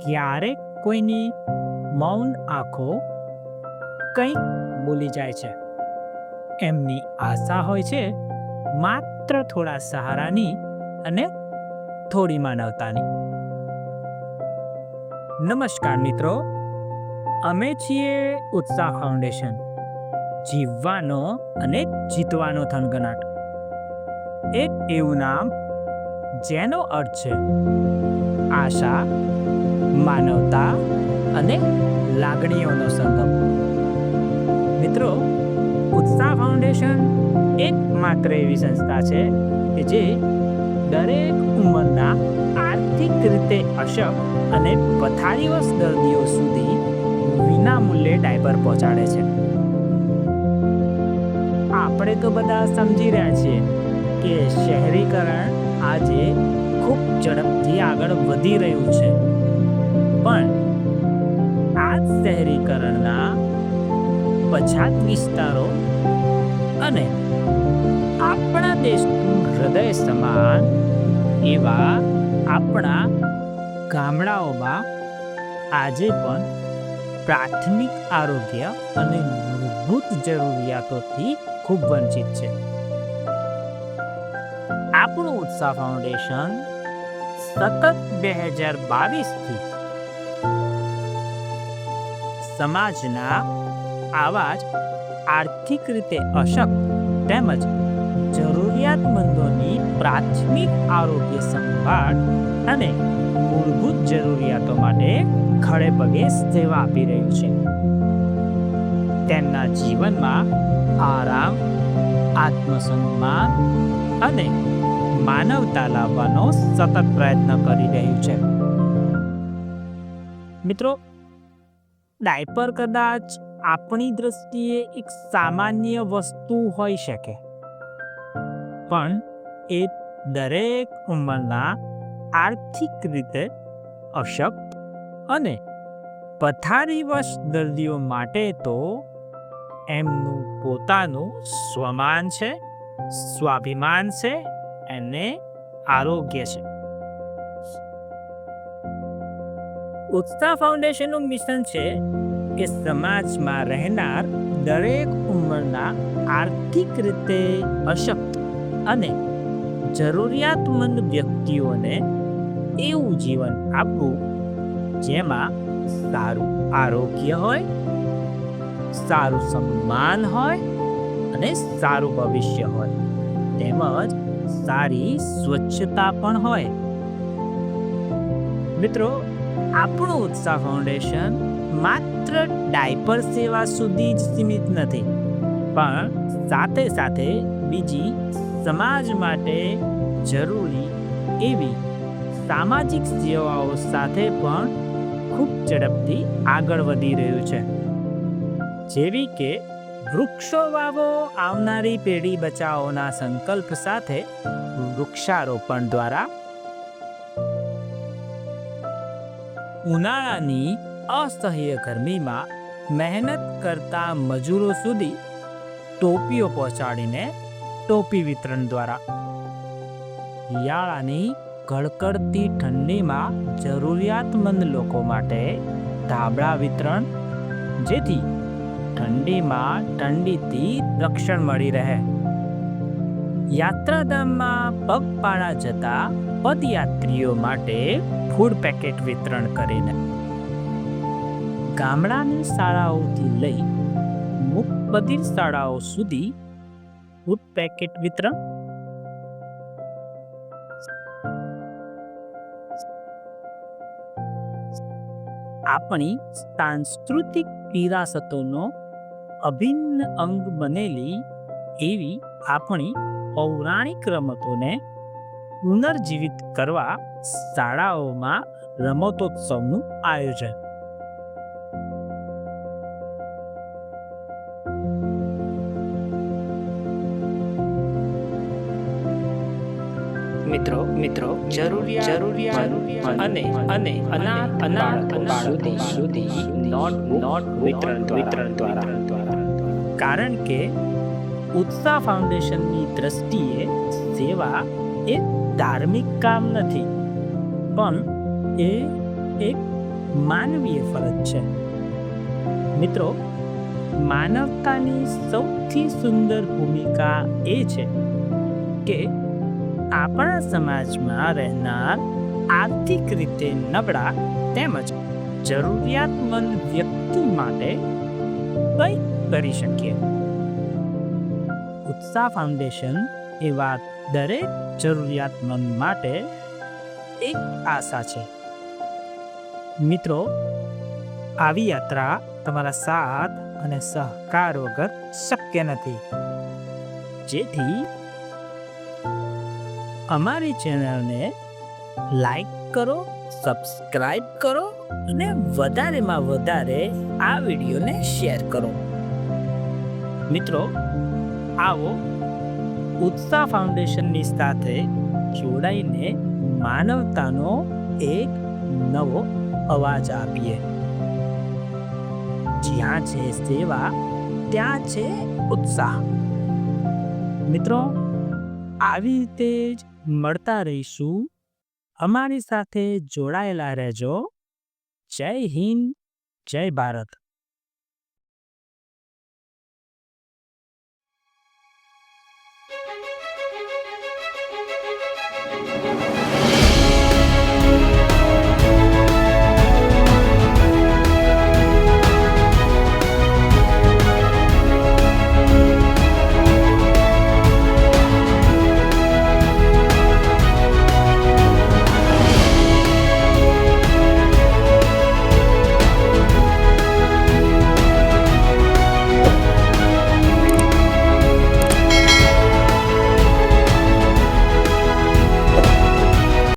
ક્યારેક કોઈની મૌન આંખો કંઈક બોલી જાય છે. એમની આશા હોય છે માત્ર થોડા સહારાની અને થોડી માનવતાની. નમસ્કાર મિત્રો, અમે છીએ ઉત્સાહ ફાઉન્ડેશન, જીવવાનો અને જીતવાનો થનગનાટ. એક એવું નામ જેનો અર્થ છે આશા, માનવતા અને લાગણીઓનો સંગમ. મિત્રો, ઉત્સાહ ફાઉન્ડેશન એકમાત્ર એવી સંસ્થા છે કે જે દરેક ઉંમરના આર્થિક રીતે અશક્ત અને પથારીવશ દર્દીઓ સુધી વિનામૂલ્યે ડાયપર પહોંચાડે છે. આપણે તો બધા સમજી રહ્યા છીએ કે શહેરીકરણ આજે ખૂબ ઝડપથી આગળ વધી રહ્યું છે, પણ આ શહેરીકરણના પછાત વિસ્તારો અને આપણા દેશનું હૃદય સમાન એવા આપણા ગામડાઓમાં આજે પણ પ્રાથમિક આરોગ્ય અને મૂળભૂત જરૂરિયાતોથી ખૂબ વંચિત છે. આપણું ઉત્સાહ ફાઉન્ડેશન સતત 2022થી સમાજના આવા જ આર્થિક રીતે અશક્ત તેમજ જરૂરિયાતમંદોની પ્રાથમિક આરોગ્ય સંભાળ અને મૂળભૂત જરૂરિયાતો માટે ખડે પગે સેવા આપી રહ્યું છે. તેમના જીવનમાં આરામ, આત્મસન્માન અને માનવતા લાવવાનો સતત પ્રયત્ન કરી રહ્યું છે. મિત્રો, ડાયપર કદાચ આપણી દ્રષ્ટિએ એક સામાન્ય વસ્તુ હોઈ શકે, પણ એ દરેક ઉંમરના આર્થિક રીતે અશક્ત અને પથારીવશ દર્દીઓ માટે તો એમનું પોતાનું સ્વમાન છે, સ્વાભિમાન છે અને આરોગ્ય છે. ઉત્સાહ ફાઉન્ડેશનનું મિશન છે કે સમાજમાં રહેનાર દરેક ઉંમરના આર્થિક રીતે અશક્ત અને જરૂરિયાતમંદ વ્યક્તિઓને એવું જીવન આપવું જેમાં સારું આરોગ્ય હોય, સારું સન્માન હોય અને સારું ભવિષ્ય હોય, તેમજ સારી સ્વચ્છતા પણ હોય. મિત્રો, આપણું ઉત્સાહ ફાઉન્ડેશન માત્ર ડાયપર સેવા સુધી જ સીમિત નથી, પણ સાથે સાથે બીજી સમાજ માટે જરૂરી એવી સામાજિક સેવાઓ સાથે પણ ખૂબ ઝડપથી આગળ વધી રહ્યું છે, જેવી કે વૃક્ષો વાવો, આવનારી પેઢી બચાવોના સંકલ્પ સાથે વૃક્ષારોપણ દ્વારા ઉનાળાની અસહ્ય ગરમીમાં મહેનત કરતા મજૂરો સુધી ટોપીઓ પહોંચાડીને ટોપી વિતરણ દ્વારા શિયાળાની કડકડતી ઠંડીમાં જરૂરિયાતમંદ લોકો માટે ધાબળા વિતરણ, જેથી ઠંડીમાં ઠંડીથી રક્ષણ મળી રહે. યાત્રાધામમાં પગપાળા જતા પદયાત્રીઓ માટે ફૂડ પેકેટ વિતરણ કરીને ગામડાની શાળાઓથી લઈ મુખ્ય શાળાઓ સુધી ફૂડ પેકેટ વિતરણ, આપણી સાંસ્કૃતિક વિરાસતોનો અભિન્ન અંગ બનેલી એવી આપણી પૌરાણિક રમતોને પુનર્જીવિત કરવા શાળાઓમાં રમતોત્સવનું આયોજન. મિત્રો જરૂરિયાત અને અનાથ બાળકો સુધી નોટ વિતરણ દ્વારા. કારણ કે ઉત્સાહ ફાઉન્ડેશનની દ્રષ્ટિએ સેવા એ ધાર્મિક કામ નથી, પણ એ એક માનવીય ફરજ છે. મિત્રો, માનવતાની સૌથી સુંદર ભૂમિકા એ છે કે આપણા સમાજમાં રહેનાર આર્થિક રીતે નબળા તેમજ જરૂરિયાતમંદ વ્યક્તિ માટે કંઈક કરી શકીએ. ઉત્સાહ ફાઉન્ડેશન એવા દરેક જરૂરિયાતમંદ માટે એક આશા છે. મિત્રો, આવી યાત્રા તમારા સાથ અને સહકાર વગર શક્ય નથી. જેથી અમારી ચેનલને લાઈક કરો, સબસ્ક્રાઇબ કરો અને વધારેમાં વધારે આ વિડીયોને શેર કરો. મિત્રો, આવો ઉત્સાહ ફાઉન્ડેશનની સાથે જોડાઈને માનવતાનો એક નવો અવાજ આપીએ. જ્યાં છે સેવા, ત્યાં છે ઉત્સાહ. મિત્રો, આવી રીતે જ મળતા રહીશું. અમારી સાથે જોડાયેલા રહેજો. જય હિન્દ, જય ભારત.